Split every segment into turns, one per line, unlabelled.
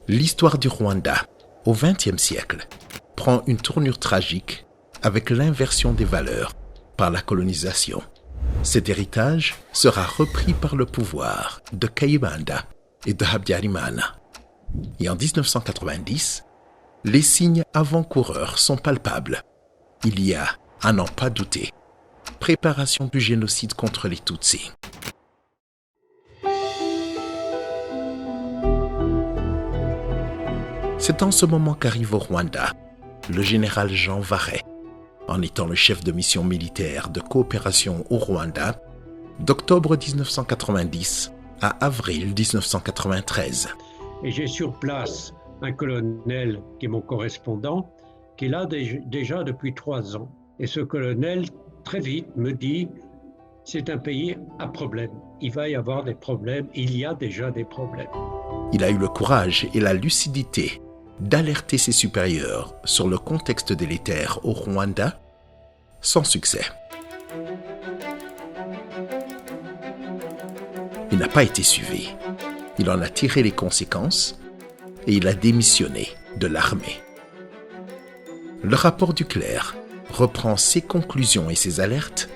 L'histoire du Rwanda, au XXe siècle, prend une tournure tragique avec l'inversion des valeurs par la colonisation. Cet héritage sera repris par le pouvoir de Kayibanda et de Habyarimana. Et en 1990, les signes avant-coureurs sont palpables. Il y a, à n'en pas douter, préparation du génocide contre les Tutsis. C'est en ce moment qu'arrive au Rwanda le général Jean Varret, en étant le chef de mission militaire de coopération au Rwanda d'octobre 1990 à avril 1993.
Et j'ai sur place un colonel qui est mon correspondant, qui est là déjà depuis 3 ans. Et ce colonel, très vite, me dit, c'est un pays à problème. Il va y avoir des problèmes, il y a déjà des problèmes.
Il a eu le courage et la lucidité d'alerter ses supérieurs sur le contexte délétère au Rwanda, sans succès. Il n'a pas été suivi. Il en a tiré les conséquences et il a démissionné de l'armée. Le rapport du clerc reprend ses conclusions et ses alertes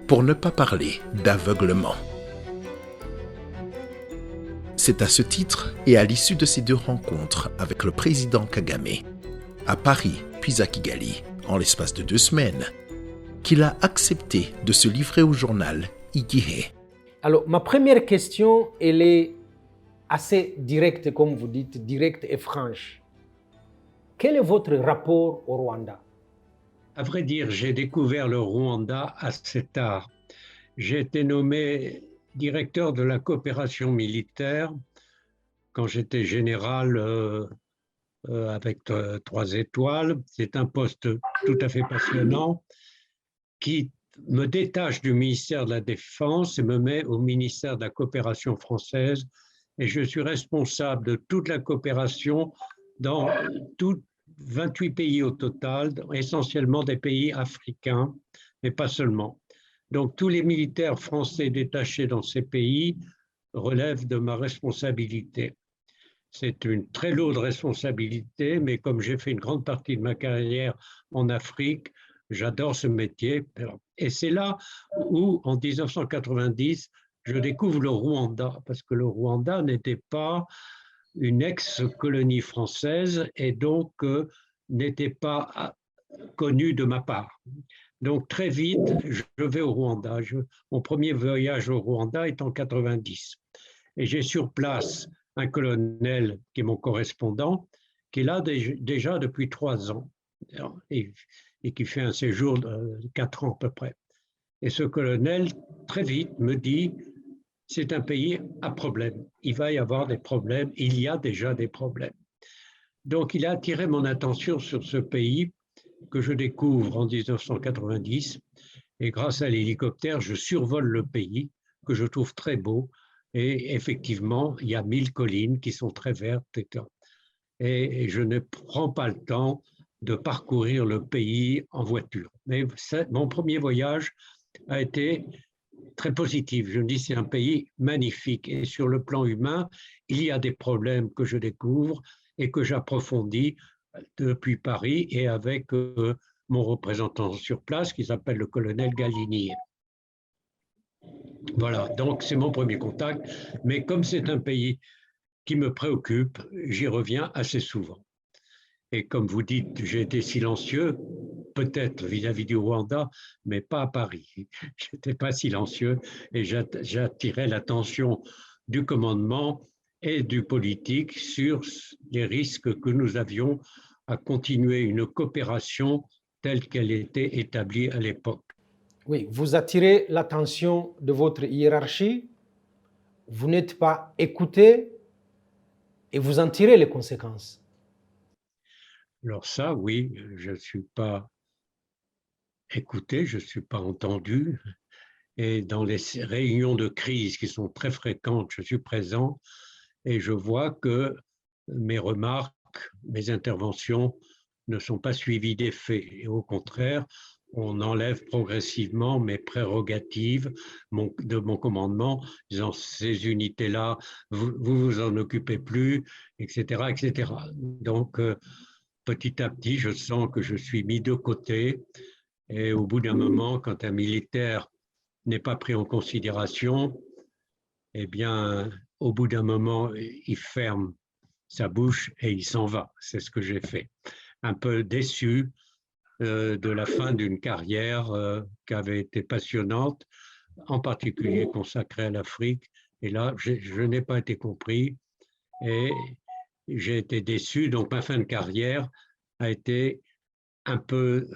pour ne pas parler d'aveuglement. C'est à ce titre et à l'issue de ces 2 rencontres avec le président Kagame, à Paris puis à Kigali, en l'espace de 2 semaines, qu'il a accepté de se livrer au journal Igihe.
Alors, ma première question, elle est assez directe, comme vous dites, directe et franche. Quel est votre rapport au Rwanda?
À vrai dire, j'ai découvert le Rwanda assez tard. J'ai été nommé directeur de la coopération militaire quand j'étais général avec 3 étoiles. C'est un poste tout à fait passionnant qui me détache du ministère de la Défense et me met au ministère de la coopération française. Et je suis responsable de toute la coopération dans 28 pays au total, essentiellement des pays africains, mais pas seulement. Donc tous les militaires français détachés dans ces pays relèvent de ma responsabilité. C'est une très lourde responsabilité, mais comme j'ai fait une grande partie de ma carrière en Afrique, j'adore ce métier. Et c'est là où, en 1990, je découvre le Rwanda, parce que le Rwanda n'était pas une ex-colonie française et donc n'était pas connu de ma part. Donc très vite, je vais au Rwanda. Mon premier voyage au Rwanda est en 90. Et j'ai sur place un colonel qui est mon correspondant, qui est là déjà depuis 3 ans et qui fait un séjour de 4 ans à peu près. Et ce colonel, très vite, me dit, c'est un pays à problème. Il va y avoir des problèmes, il y a déjà des problèmes. Donc il a attiré mon attention sur ce pays que je découvre en 1990. Et grâce à l'hélicoptère, je survole le pays, que je trouve très beau. Et effectivement, il y a 1000 collines qui sont très vertes. Et je ne prends pas le temps de parcourir le pays en voiture. Mais mon premier voyage a été très positif. Je me dis, c'est un pays magnifique. Et sur le plan humain, il y a des problèmes que je découvre et que j'approfondis depuis Paris et avec mon représentant sur place qui s'appelle le colonel Galini. Voilà, donc c'est mon premier contact. Mais comme c'est un pays qui me préoccupe, j'y reviens assez souvent. Et comme vous dites, j'ai été silencieux, peut-être vis-à-vis du Rwanda, mais pas à Paris. Je n'étais pas silencieux et j'attirais l'attention du commandement et du politique sur les risques que nous avions à continuer une coopération telle qu'elle était établie à l'époque.
Oui, vous attirez l'attention de votre hiérarchie, vous n'êtes pas écouté et vous en tirez les conséquences.
Alors ça, oui, je ne suis pas écouté, je ne suis pas entendu. Et dans les réunions de crise qui sont très fréquentes, je suis présent et je vois que mes remarques, mes interventions ne sont pas suivies d'effet. Et au contraire, on enlève progressivement mes prérogatives de mon commandement, disant ces unités-là, vous vous en occupez plus, etc., etc. Donc, petit à petit, je sens que je suis mis de côté. Et au bout d'un moment, quand un militaire n'est pas pris en considération, eh bien, au bout d'un moment, il ferme sa bouche et il s'en va. C'est ce que j'ai fait. Un peu déçu de la fin d'une carrière qui avait été passionnante, en particulier consacrée à l'Afrique. Et là, je n'ai pas été compris et j'ai été déçu. Donc, ma fin de carrière a été un peu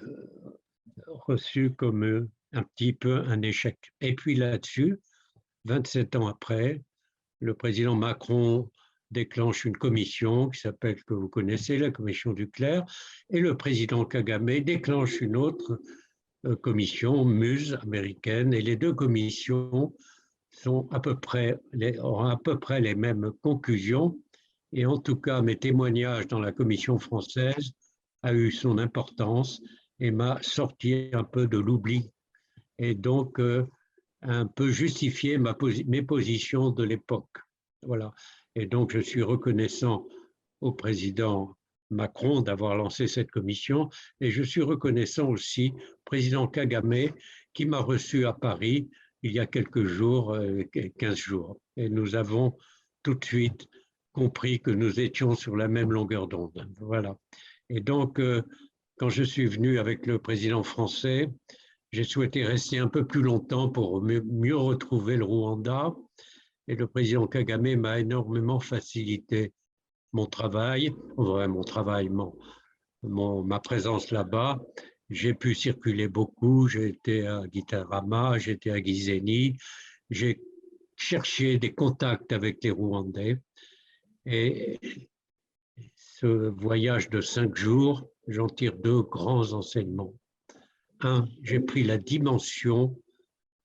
reçue comme un petit peu un échec. Et puis là-dessus, 27 ans après, le président Macron déclenche une commission qui s'appelle, que vous connaissez, la commission Duclerc, et le président Kagame déclenche une autre commission, MUSE américaine, et les deux commissions sont auront à peu près les mêmes conclusions. Et en tout cas, mes témoignages dans la commission française a eu son importance et m'a sorti un peu de l'oubli. Et donc, un peu justifié mes positions de l'époque. Voilà. Et donc, je suis reconnaissant au président Macron d'avoir lancé cette commission et je suis reconnaissant aussi au président Kagame qui m'a reçu à Paris il y a quelques jours, 15 jours. Et nous avons tout de suite compris que nous étions sur la même longueur d'onde. Voilà. Et donc, quand je suis venu avec le président français, j'ai souhaité rester un peu plus longtemps pour mieux retrouver le Rwanda. Et le président Kagame m'a énormément facilité mon travail, ma présence là-bas. J'ai pu circuler beaucoup. J'ai été à Gitarama, j'ai été à Gizeni. J'ai cherché des contacts avec les Rwandais. Et ce voyage de 5 jours, j'en tire 2 grands enseignements. Un, j'ai pris la dimension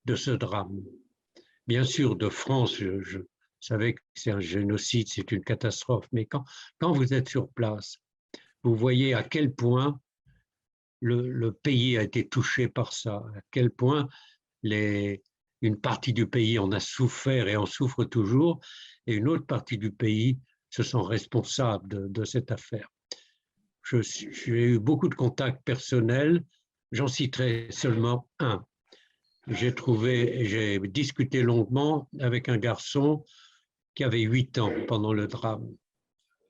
de ce drame. Bien sûr, de France, je savais que c'est un génocide, c'est une catastrophe, mais quand vous êtes sur place, vous voyez à quel point le pays a été touché par ça, à quel point une partie du pays en a souffert et en souffre toujours, et une autre partie du pays se sent responsable de cette affaire. J'ai eu beaucoup de contacts personnels, j'en citerai seulement un. J'ai discuté longuement avec un garçon qui avait 8 ans pendant le drame.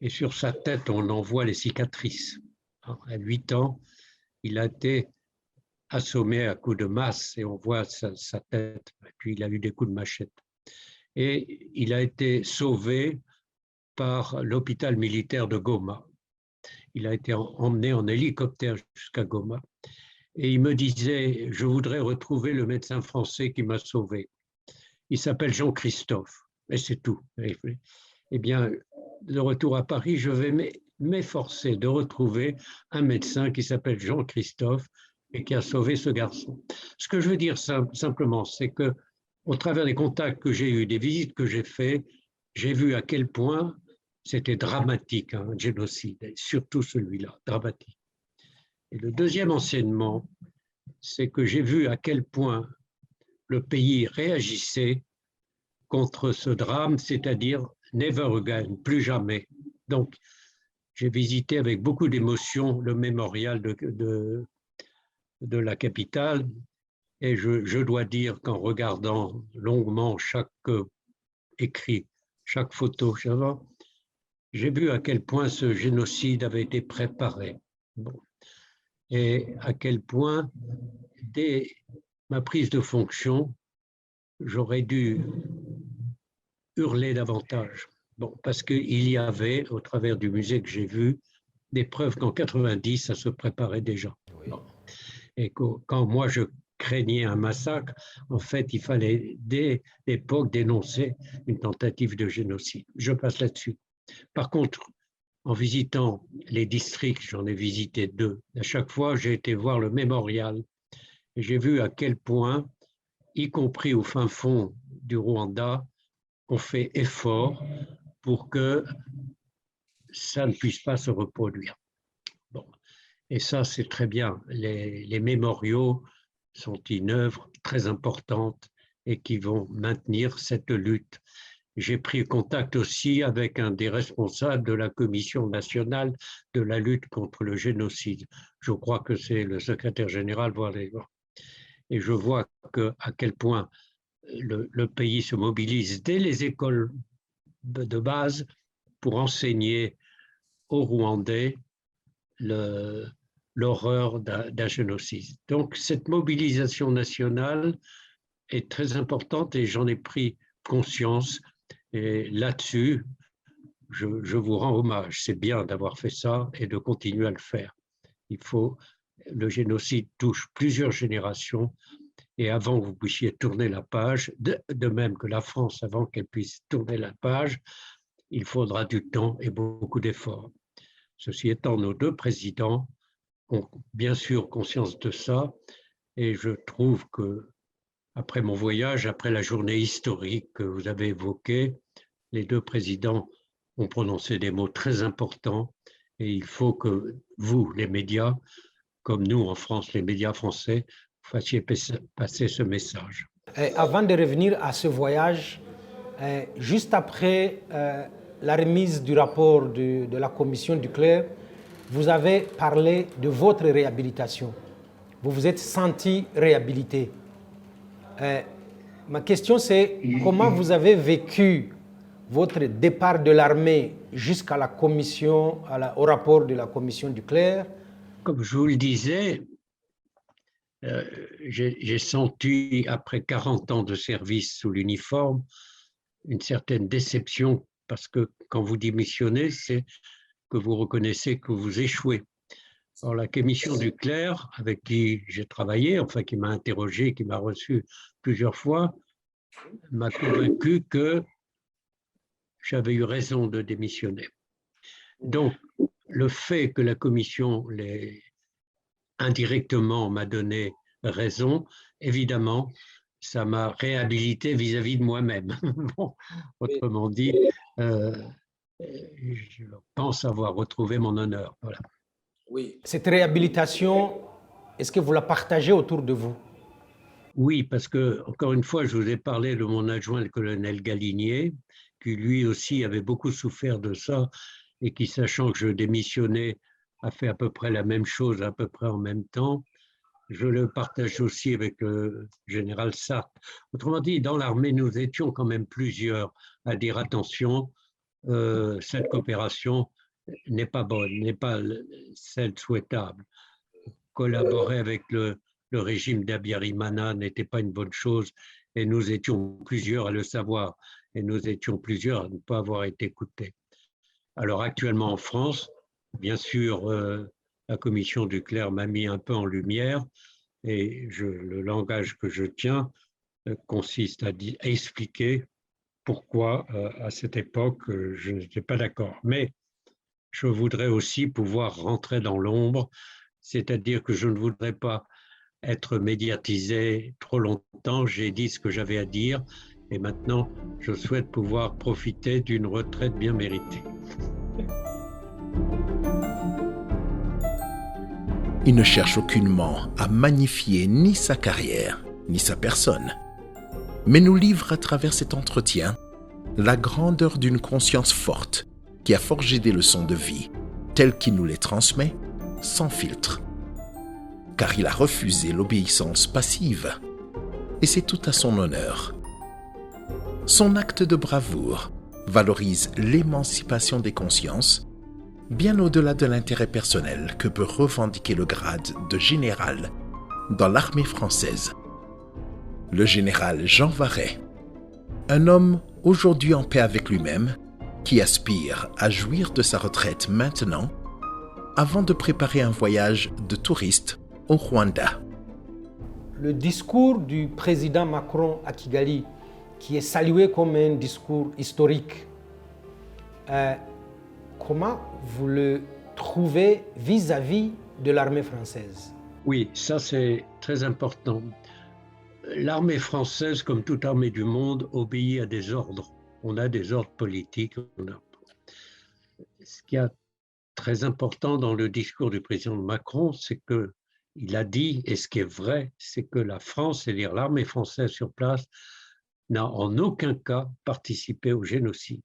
Et sur sa tête, on en voit les cicatrices. À 8 ans, il a été assommé à coups de masse et on voit sa tête. Et puis il a eu des coups de machette. Et il a été sauvé par l'hôpital militaire de Goma. Il a été emmené en hélicoptère jusqu'à Goma. Et il me disait, je voudrais retrouver le médecin français qui m'a sauvé. Il s'appelle Jean-Christophe, et c'est tout. Eh bien, de retour à Paris, je vais m'efforcer de retrouver un médecin qui s'appelle Jean-Christophe et qui a sauvé ce garçon. Ce que je veux dire simplement, c'est que au travers des contacts que j'ai eus, des visites que j'ai faites, j'ai vu à quel point c'était dramatique, un génocide, et surtout celui-là, dramatique. Et le deuxième enseignement, c'est que j'ai vu à quel point le pays réagissait contre ce drame, c'est-à-dire never again, plus jamais. Donc, j'ai visité avec beaucoup d'émotion le mémorial de la capitale et je dois dire qu'en regardant longuement chaque écrit, chaque photo, j'ai vu à quel point ce génocide avait été préparé. Bon. Et à quel point, dès ma prise de fonction, j'aurais dû hurler davantage. Bon, parce qu'il y avait, au travers du musée que j'ai vu, des preuves qu'en 90, ça se préparait déjà. Oui. Bon. Et quand moi je craignais un massacre, en fait, il fallait dès l'époque dénoncer une tentative de génocide. Je passe là-dessus. Par contre, en visitant les districts, j'en ai visité 2, à chaque fois, j'ai été voir le mémorial et j'ai vu à quel point, y compris au fin fond du Rwanda, on fait effort pour que ça ne puisse pas se reproduire. Bon. Et ça, c'est très bien. Les mémoriaux sont une œuvre très importante et qui vont maintenir cette lutte. J'ai pris contact aussi avec un des responsables de la Commission nationale de la lutte contre le génocide. Je crois que c'est le secrétaire général, et je vois à quel point le pays se mobilise dès les écoles de base pour enseigner aux Rwandais l'horreur d'un génocide. Donc cette mobilisation nationale est très importante et j'en ai pris conscience. Et là-dessus, je vous rends hommage. C'est bien d'avoir fait ça et de continuer à le faire. Le génocide touche plusieurs générations et avant que vous puissiez tourner la page, de même que la France, avant qu'elle puisse tourner la page, il faudra du temps et beaucoup d'efforts. Ceci étant, nos deux présidents ont bien sûr conscience de ça et je trouve que après mon voyage, après la journée historique que vous avez évoquée, les deux présidents ont prononcé des mots très importants et il faut que vous, les médias, comme nous en France, les médias français, fassiez passer ce message.
Et avant de revenir à ce voyage, juste après la remise du rapport de la commission Duclercq, vous avez parlé de votre réhabilitation. Vous vous êtes senti réhabilité. Ma question c'est comment vous avez vécu votre départ de l'armée jusqu'à la commission, au rapport de la commission Duclercq?
Comme je vous le disais, j'ai senti, après 40 ans de service sous l'uniforme, une certaine déception parce que quand vous démissionnez, c'est que vous reconnaissez que vous échouez. Alors la commission Duclercq, avec qui j'ai travaillé, enfin qui m'a interrogé, qui m'a reçu plusieurs fois, m'a convaincu que j'avais eu raison de démissionner. Donc, le fait que la commission indirectement m'a donné raison, évidemment, ça m'a réhabilité vis-à-vis de moi-même. Bon, autrement dit, je pense avoir retrouvé mon honneur. Voilà.
Oui. Cette réhabilitation, est-ce que vous la partagez autour de vous?
Oui, parce que, encore une fois, je vous ai parlé de mon adjoint, le colonel Galinier, qui lui aussi avait beaucoup souffert de ça et qui, sachant que je démissionnais, a fait à peu près la même chose, à peu près en même temps. Je le partage aussi avec le général Sartre. Autrement dit, dans l'armée, nous étions quand même plusieurs à dire attention, cette coopération n'est pas bonne, n'est pas celle souhaitable. Collaborer avec le régime d'Abiyarimana n'était pas une bonne chose et nous étions plusieurs à le savoir et nous étions plusieurs à ne pas avoir été écoutés. Alors actuellement en France, bien sûr, la commission Duclercq m'a mis un peu en lumière et le langage que je tiens consiste à expliquer pourquoi à cette époque je n'étais pas d'accord. Mais je voudrais aussi pouvoir rentrer dans l'ombre, c'est-à-dire que je ne voudrais pas être médiatisé trop longtemps. J'ai dit ce que j'avais à dire et maintenant je souhaite pouvoir profiter d'une retraite bien méritée.
Il ne cherche aucunement à magnifier ni sa carrière, ni sa personne, mais nous livre à travers cet entretien la grandeur d'une conscience forte qui a forgé des leçons de vie telles qu'il nous les transmet sans filtre. Car il a refusé l'obéissance passive, et c'est tout à son honneur. Son acte de bravoure valorise l'émancipation des consciences, bien au-delà de l'intérêt personnel que peut revendiquer le grade de général dans l'armée française. Le général Jean Varret, un homme aujourd'hui en paix avec lui-même, qui aspire à jouir de sa retraite maintenant, avant de préparer un voyage de touriste au Rwanda.
Le discours du président Macron à Kigali, qui est salué comme un discours historique, comment vous le trouvez vis-à-vis de l'armée française?
Oui, ça c'est très important. L'armée française, comme toute armée du monde, obéit à des ordres. On a des ordres politiques. Ce qui a très important dans le discours du président Macron, c'est qu'il a dit, et ce qui est vrai, c'est que la France, c'est-à-dire l'armée française sur place, n'a en aucun cas participé au génocide.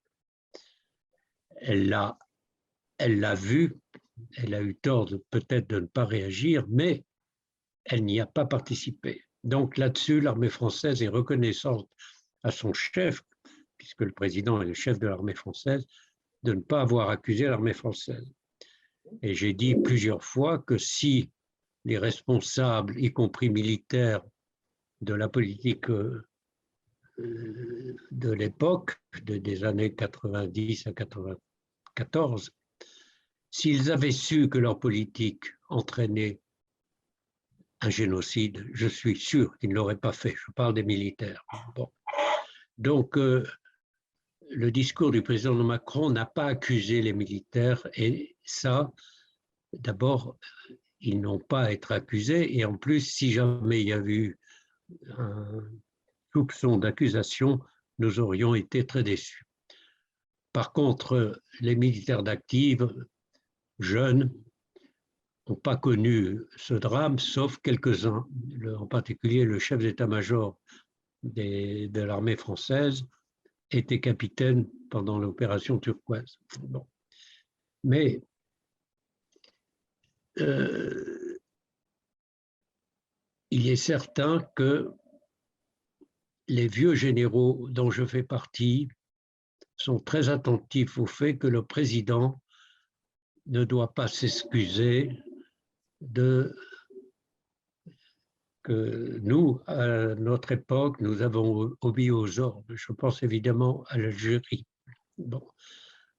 Elle l'a vu, elle a eu tort peut-être de ne pas réagir, mais elle n'y a pas participé. Donc là-dessus, l'armée française est reconnaissante à son chef, puisque le président est le chef de l'armée française, de ne pas avoir accusé l'armée française. Et j'ai dit plusieurs fois que si les responsables, y compris militaires, de la politique de l'époque, des années 90 à 94, s'ils avaient su que leur politique entraînait un génocide, je suis sûr qu'ils ne l'auraient pas fait. Je parle des militaires. Bon. Donc, le discours du président Macron n'a pas accusé les militaires et ça, d'abord, ils n'ont pas à être accusés et en plus, si jamais il y avait eu un soupçon d'accusation, nous aurions été très déçus. Par contre, les militaires d'active, jeunes, n'ont pas connu ce drame, sauf quelques-uns, en particulier le chef d'état-major de l'armée française était capitaine pendant l'opération Turquoise. Bon. Mais il est certain que les vieux généraux dont je fais partie sont très attentifs au fait que le président ne doit pas s'excuser que nous, à notre époque, nous avons obéi aux ordres. Je pense évidemment à l'Algérie. Bon.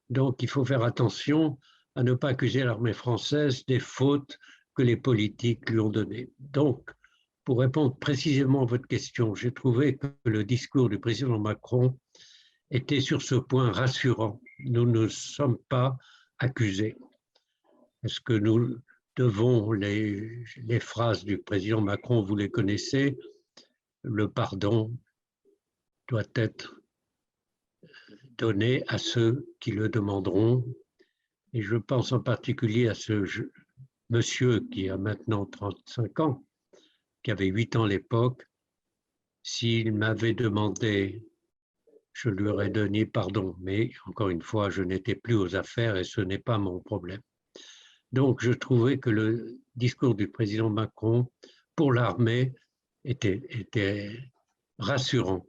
Donc, il faut faire attention à ne pas accuser l'armée française des fautes que les politiques lui ont données. Donc, pour répondre précisément à votre question, j'ai trouvé que le discours du président Macron était sur ce point rassurant. Nous ne sommes pas accusés. Est-ce que nous devons les phrases du président Macron, vous les connaissez, le pardon doit être donné à ceux qui le demanderont. Et je pense en particulier à ce monsieur qui a maintenant 35 ans, qui avait 8 ans à l'époque. S'il m'avait demandé, je lui aurais donné pardon. Mais encore une fois, je n'étais plus aux affaires et ce n'est pas mon problème. Donc, je trouvais que le discours du président Macron pour l'armée était rassurant.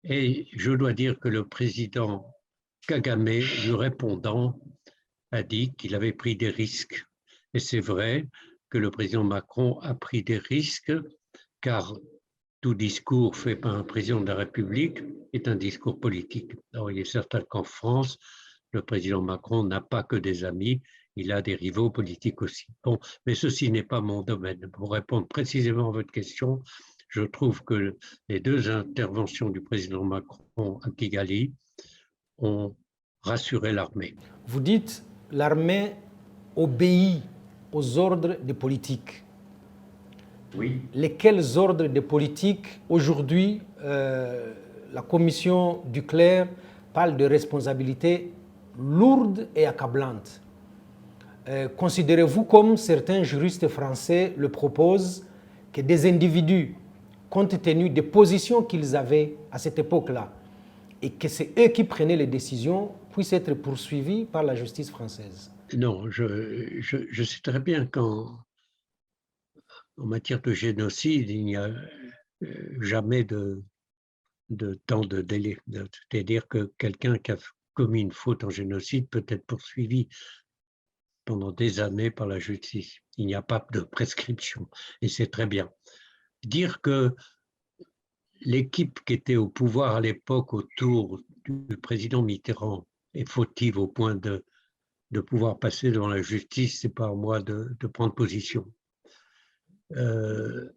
Et je dois dire que le président Kagame, lui répondant, a dit qu'il avait pris des risques. Et c'est vrai que le président Macron a pris des risques, car tout discours fait par un président de la République est un discours politique. Alors, il est certain qu'en France, le président Macron n'a pas que des amis, il a des rivaux politiques aussi. Bon, mais ceci n'est pas mon domaine. Pour répondre précisément à votre question, je trouve que les deux interventions du président Macron à Kigali ont rassuré l'armée.
Vous dites l'armée obéit aux ordres des politiques.
Oui.
Lesquels ordres des politiques aujourd'hui la commission Duclerc parle de responsabilités lourdes et accablantes. Considérez-vous, comme certains juristes français le proposent, que des individus, compte tenu des positions qu'ils avaient à cette époque-là, et que c'est eux qui prenaient les décisions, puissent être poursuivis par la justice française?
Non, je sais très bien qu'en matière de génocide, il n'y a jamais de temps de délai. C'est-à-dire que quelqu'un qui a commis une faute en génocide peut être poursuivi pendant des années par la justice. Il n'y a pas de prescription, et c'est très bien. Dire que l'équipe qui était au pouvoir à l'époque autour du président Mitterrand est fautive au point de pouvoir passer devant la justice, c'est pas à moi de prendre position. Le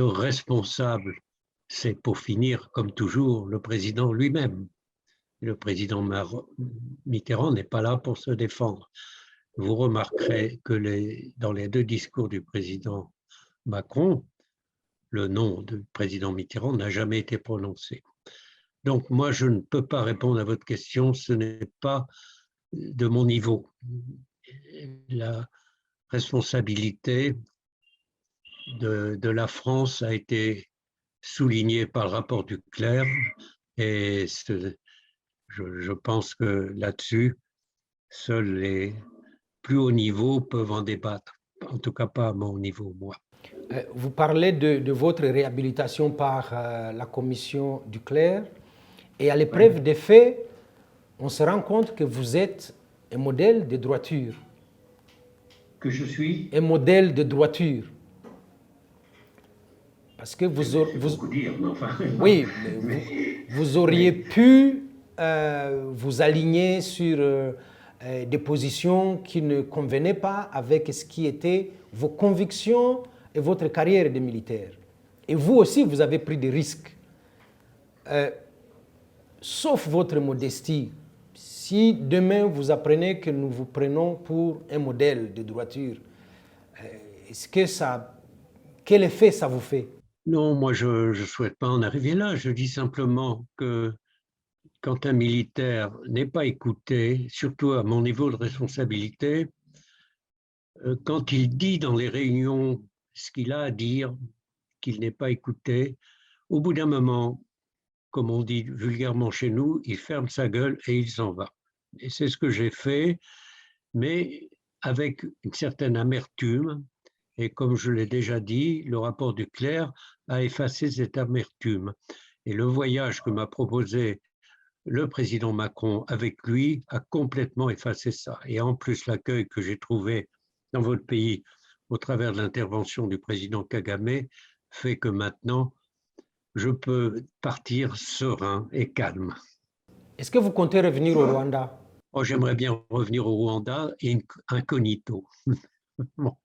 responsable, c'est pour finir, comme toujours, le président lui-même. Le président Mitterrand n'est pas là pour se défendre. Vous remarquerez que dans les deux discours du président Macron, le nom du président Mitterrand n'a jamais été prononcé. Donc moi, je ne peux pas répondre à votre question. Ce n'est pas de mon niveau. La responsabilité de la France a été soulignée par le rapport du clerc et je pense que là-dessus, seuls les plus hauts niveaux peuvent en débattre. En tout cas, pas à mon niveau, moi.
Vous parlez de votre réhabilitation par la commission du clerc et à l'épreuve des faits, on se rend compte que vous êtes un modèle de droiture.
Que je suis
un modèle de droiture. Parce que oui, vous auriez pu vous aligner sur des positions qui ne convenaient pas avec ce qui était vos convictions et votre carrière de militaire. Et vous aussi, vous avez pris des risques. Sauf votre modestie, si demain vous apprenez que nous vous prenons pour un modèle de droiture, est-ce que quel effet ça vous fait?
Non, moi je ne souhaite pas en arriver là. Je dis simplement que quand un militaire n'est pas écouté, surtout à mon niveau de responsabilité, quand il dit dans les réunions ce qu'il a à dire, qu'il n'est pas écouté, au bout d'un moment, comme on dit vulgairement chez nous, il ferme sa gueule et il s'en va. Et c'est ce que j'ai fait, mais avec une certaine amertume. Et comme je l'ai déjà dit, le rapport du clerc a effacé cette amertume. Et le voyage que m'a proposé le président Macron avec lui a complètement effacé ça. Et en plus, l'accueil que j'ai trouvé dans votre pays au travers de l'intervention du président Kagame fait que maintenant, je peux partir serein et calme.
Est-ce que vous comptez revenir au Rwanda?
Oh, j'aimerais bien revenir au Rwanda incognito.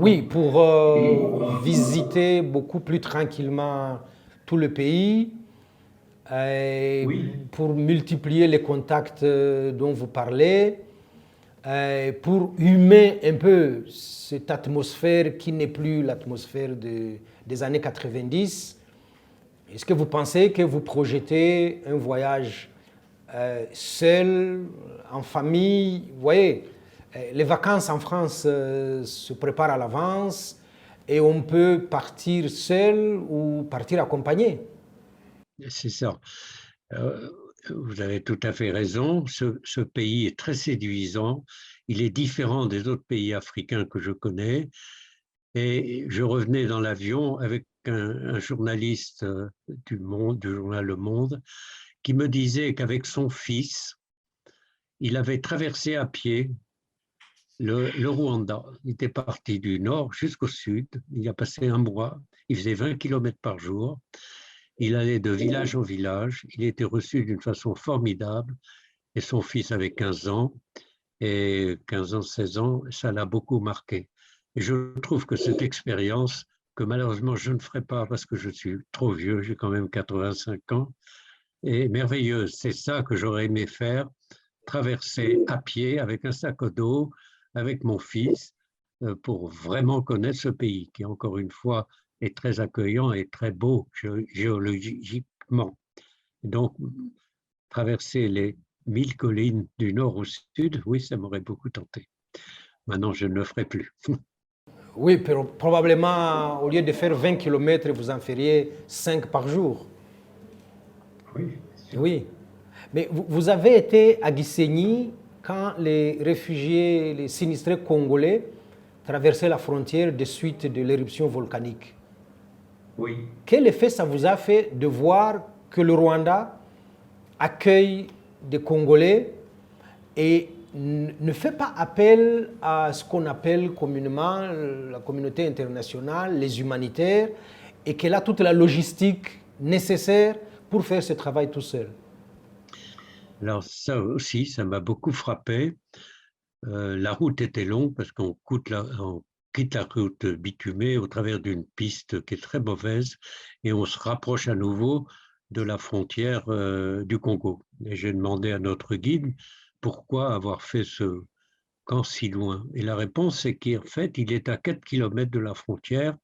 Oui, pour visiter beaucoup plus tranquillement tout le pays, pour multiplier les contacts dont vous parlez, pour humer un peu cette atmosphère qui n'est plus l'atmosphère des années 90. Est-ce que vous pensez que vous projetez un voyage seul, en famille? Vous voyez, les vacances en France se préparent à l'avance et on peut partir seul ou partir accompagné.
C'est ça. Vous avez tout à fait raison. Ce pays est très séduisant. Il est différent des autres pays africains que je connais. Et je revenais dans l'avion avec un journaliste du journal Le Monde, qui me disait qu'avec son fils, il avait traversé à pied le Rwanda. Il était parti du nord jusqu'au sud. Il a passé un mois. Il faisait 20 km par jour. Il allait de village en village. Il était reçu d'une façon formidable. Et son fils avait 15 ans. Et 15 ans, 16 ans, ça l'a beaucoup marqué. Et je trouve que cette expérience, que malheureusement je ne ferai pas parce que je suis trop vieux, j'ai quand même 85 ans, est merveilleuse. C'est ça que j'aurais aimé faire, traverser à pied avec un sac à dos, avec mon fils, pour vraiment connaître ce pays qui, encore une fois, est très accueillant et très beau géologiquement. Donc, traverser les 1000 collines du nord au sud, oui, ça m'aurait beaucoup tenté. Maintenant, je ne le ferai plus.
Oui, probablement, au lieu de faire 20 km, vous en feriez 5 par jour.
Oui.
Oui. Mais vous avez été à Gisenyi quand les réfugiés, les sinistrés congolais traversaient la frontière de suite de l'éruption volcanique.
Oui.
Quel effet ça vous a fait de voir que le Rwanda accueille des Congolais et ne fait pas appel à ce qu'on appelle communément la communauté internationale, les humanitaires, et qu'elle a toute la logistique nécessaire pour faire ce travail tout seul?
Alors ça aussi, ça m'a beaucoup frappé. La route était longue parce qu'on quitte la route bitumée au travers d'une piste qui est très mauvaise et on se rapproche à nouveau de la frontière du Congo. Et j'ai demandé à notre guide pourquoi avoir fait ce camp si loin. Et la réponse, c'est qu'en fait, il est à 4 km de la frontière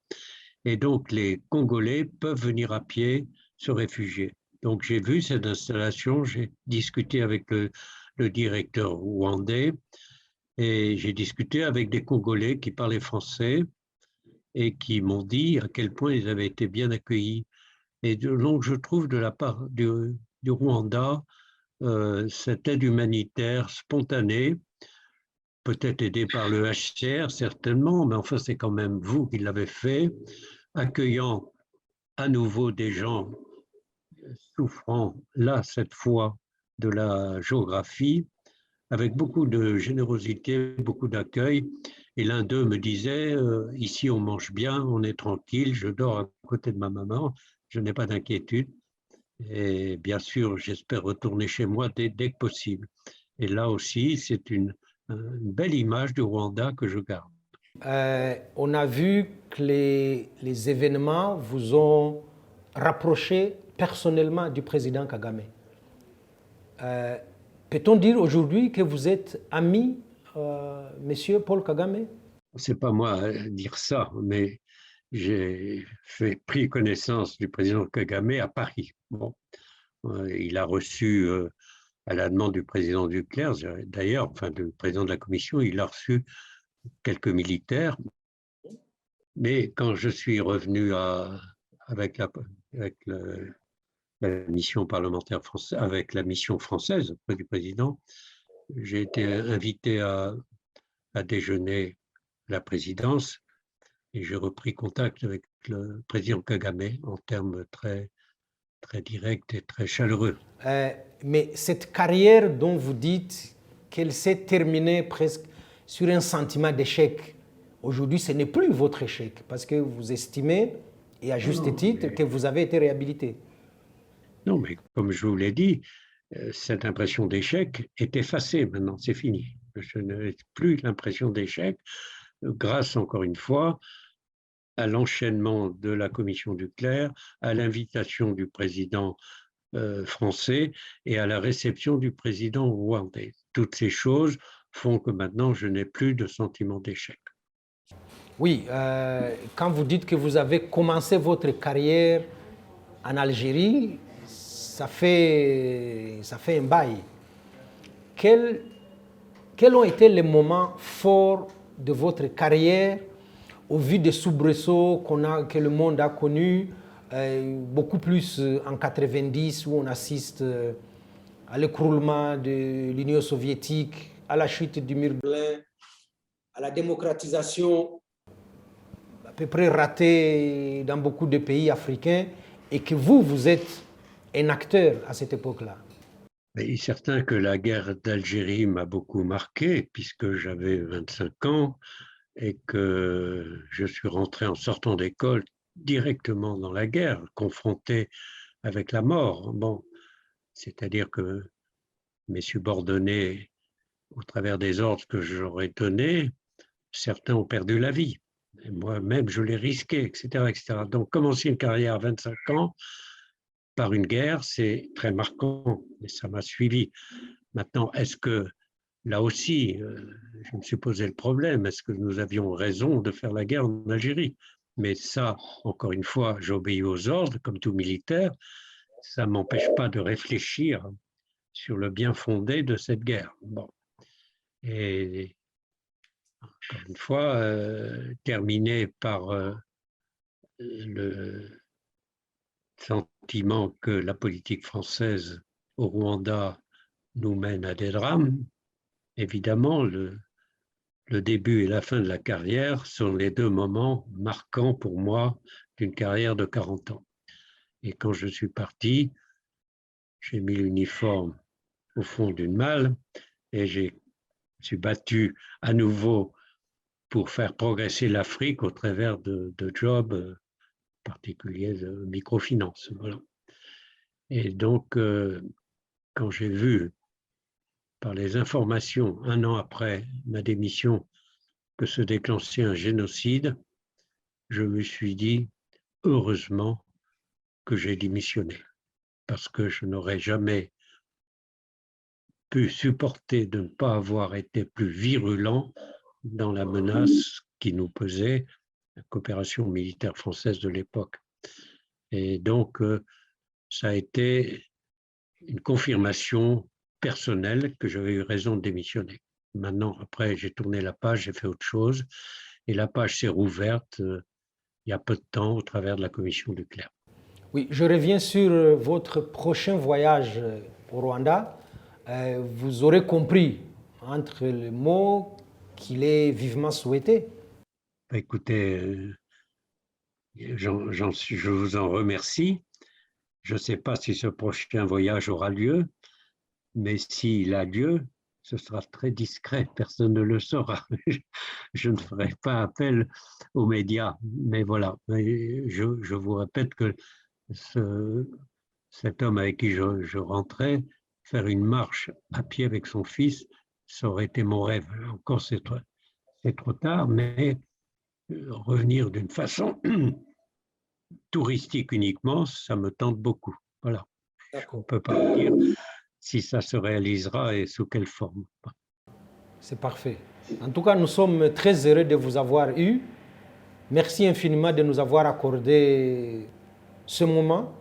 et donc les Congolais peuvent venir à pied se réfugier. Donc j'ai vu cette installation, j'ai discuté avec le le directeur rwandais et j'ai discuté avec des Congolais qui parlaient français et qui m'ont dit à quel point ils avaient été bien accueillis. Et donc, je trouve de la part du Rwanda cette aide humanitaire spontanée, peut-être aidée par le HCR, certainement, mais enfin, c'est quand même vous qui l'avez fait, accueillant à nouveau des gens souffrant, là, cette fois, de la géographie, avec beaucoup de générosité, beaucoup d'accueil. Et l'un d'eux me disait, ici on mange bien, on est tranquille, je dors à côté de ma maman, je n'ai pas d'inquiétude. Et bien sûr, j'espère retourner chez moi dès que possible. Et là aussi, c'est une belle image du Rwanda que je garde.
On a vu que les événements vous ont rapproché personnellement du président Kagame. Peut-on dire aujourd'hui que vous êtes ami, monsieur Paul Kagame?
C'est pas moi à dire ça, mais j'ai pris connaissance du président Kagame à Paris. Bon, il a reçu, à la demande du président Duclerc, d'ailleurs, enfin du président de la commission, il a reçu quelques militaires. Mais quand je suis revenu avec la mission parlementaire française, avec la mission française auprès du président, j'ai été invité à déjeuner à la présidence et j'ai repris contact avec le président Kagame en termes très, très directs et très chaleureux.
Mais cette carrière dont vous dites qu'elle s'est terminée presque sur un sentiment d'échec, aujourd'hui ce n'est plus votre échec parce que vous estimez, et à juste titre, que vous avez été réhabilité.
Non, mais comme je vous l'ai dit, cette impression d'échec est effacée maintenant, c'est fini. Je n'ai plus l'impression d'échec grâce, encore une fois, à l'enchaînement de la commission Duclerc, à l'invitation du président français et à la réception du président rwandais. Toutes ces choses font que maintenant, je n'ai plus de sentiment d'échec.
Oui, quand vous dites que vous avez commencé votre carrière en Algérie, ça fait un bail. Quels ont été les moments forts de votre carrière au vu des soubresauts que le monde a connus, beaucoup plus en 90 où on assiste à l'écroulement de l'Union soviétique, à la chute du mur de Berlin, à la démocratisation à peu près ratée dans beaucoup de pays africains, et que vous êtes un acteur à cette époque-là.
Il est certain que la guerre d'Algérie m'a beaucoup marqué puisque j'avais 25 ans et que je suis rentré en sortant d'école directement dans la guerre, confronté avec la mort. Bon, c'est-à-dire que mes subordonnés, au travers des ordres que j'aurais donnés, certains ont perdu la vie. Et moi-même, je l'ai risqué, etc., etc. Donc, commencer une carrière à 25 ans par une guerre, c'est très marquant et ça m'a suivi. Maintenant, est-ce que là aussi, je me suis posé le problème, est-ce que nous avions raison de faire la guerre en Algérie? Mais ça, encore une fois, j'obéis aux ordres, comme tout militaire, ça ne m'empêche pas de réfléchir sur le bien fondé de cette guerre. Bon. Et encore une fois, terminer par le sentiment que la politique française au Rwanda nous mène à des drames. Évidemment, le début et la fin de la carrière sont les deux moments marquants pour moi d'une carrière de 40 ans. Et quand je suis parti, j'ai mis l'uniforme au fond d'une malle et je suis battu à nouveau pour faire progresser l'Afrique au travers de jobs particuliers de microfinance. Voilà. Et donc, quand j'ai vu par les informations, un an après ma démission, que se déclenchait un génocide, je me suis dit, heureusement que j'ai démissionné, parce que je n'aurais jamais pu supporter de ne pas avoir été plus virulent dans la menace qui nous pesait, la coopération militaire française de l'époque. Et donc, ça a été une confirmation personnel que j'avais eu raison de démissionner. Maintenant, après, j'ai tourné la page, j'ai fait autre chose, et la page s'est rouverte il y a peu de temps au travers de la commission du clerc.
Oui, je reviens sur votre prochain voyage au Rwanda. Vous aurez compris entre les mots qu'il est vivement souhaité.
Écoutez, je vous en remercie. Je ne sais pas si ce prochain voyage aura lieu, mais s'il a lieu, ce sera très discret, personne ne le saura. Je ne ferai pas appel aux médias, mais voilà, je vous répète que cet homme avec qui je rentrais, faire une marche à pied avec son fils, ça aurait été mon rêve. Encore, c'est trop tard, mais revenir d'une façon touristique uniquement, ça me tente beaucoup. Voilà. On ne peut pas dire si ça se réalisera et sous quelle forme.
C'est parfait. En tout cas, nous sommes très heureux de vous avoir eu. Merci infiniment de nous avoir accordé ce moment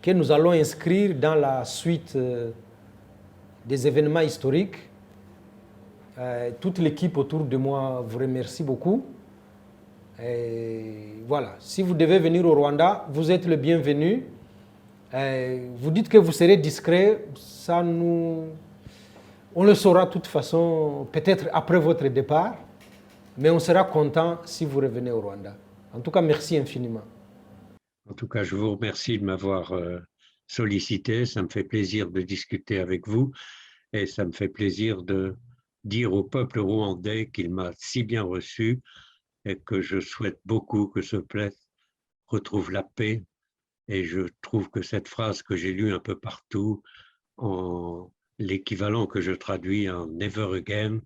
que nous allons inscrire dans la suite des événements historiques. Toute l'équipe autour de moi vous remercie beaucoup. Et voilà, si vous devez venir au Rwanda, vous êtes le bienvenu. Vous dites que vous serez discret, on le saura de toute façon, peut-être après votre départ, mais on sera content si vous revenez au Rwanda. En tout cas, merci infiniment.
En tout cas, je vous remercie de m'avoir sollicité. Ça me fait plaisir de discuter avec vous et ça me fait plaisir de dire au peuple rwandais qu'il m'a si bien reçu et que je souhaite beaucoup que ce peuple retrouve la paix. Et je trouve que cette phrase que j'ai lue un peu partout, en l'équivalent que je traduis en Never Again,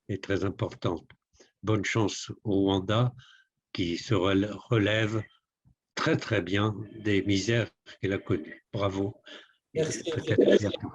est très importante. Bonne chance au Rwanda qui se relève très très bien des misères qu'il a connues. Bravo.
Merci.
Peut-être bientôt.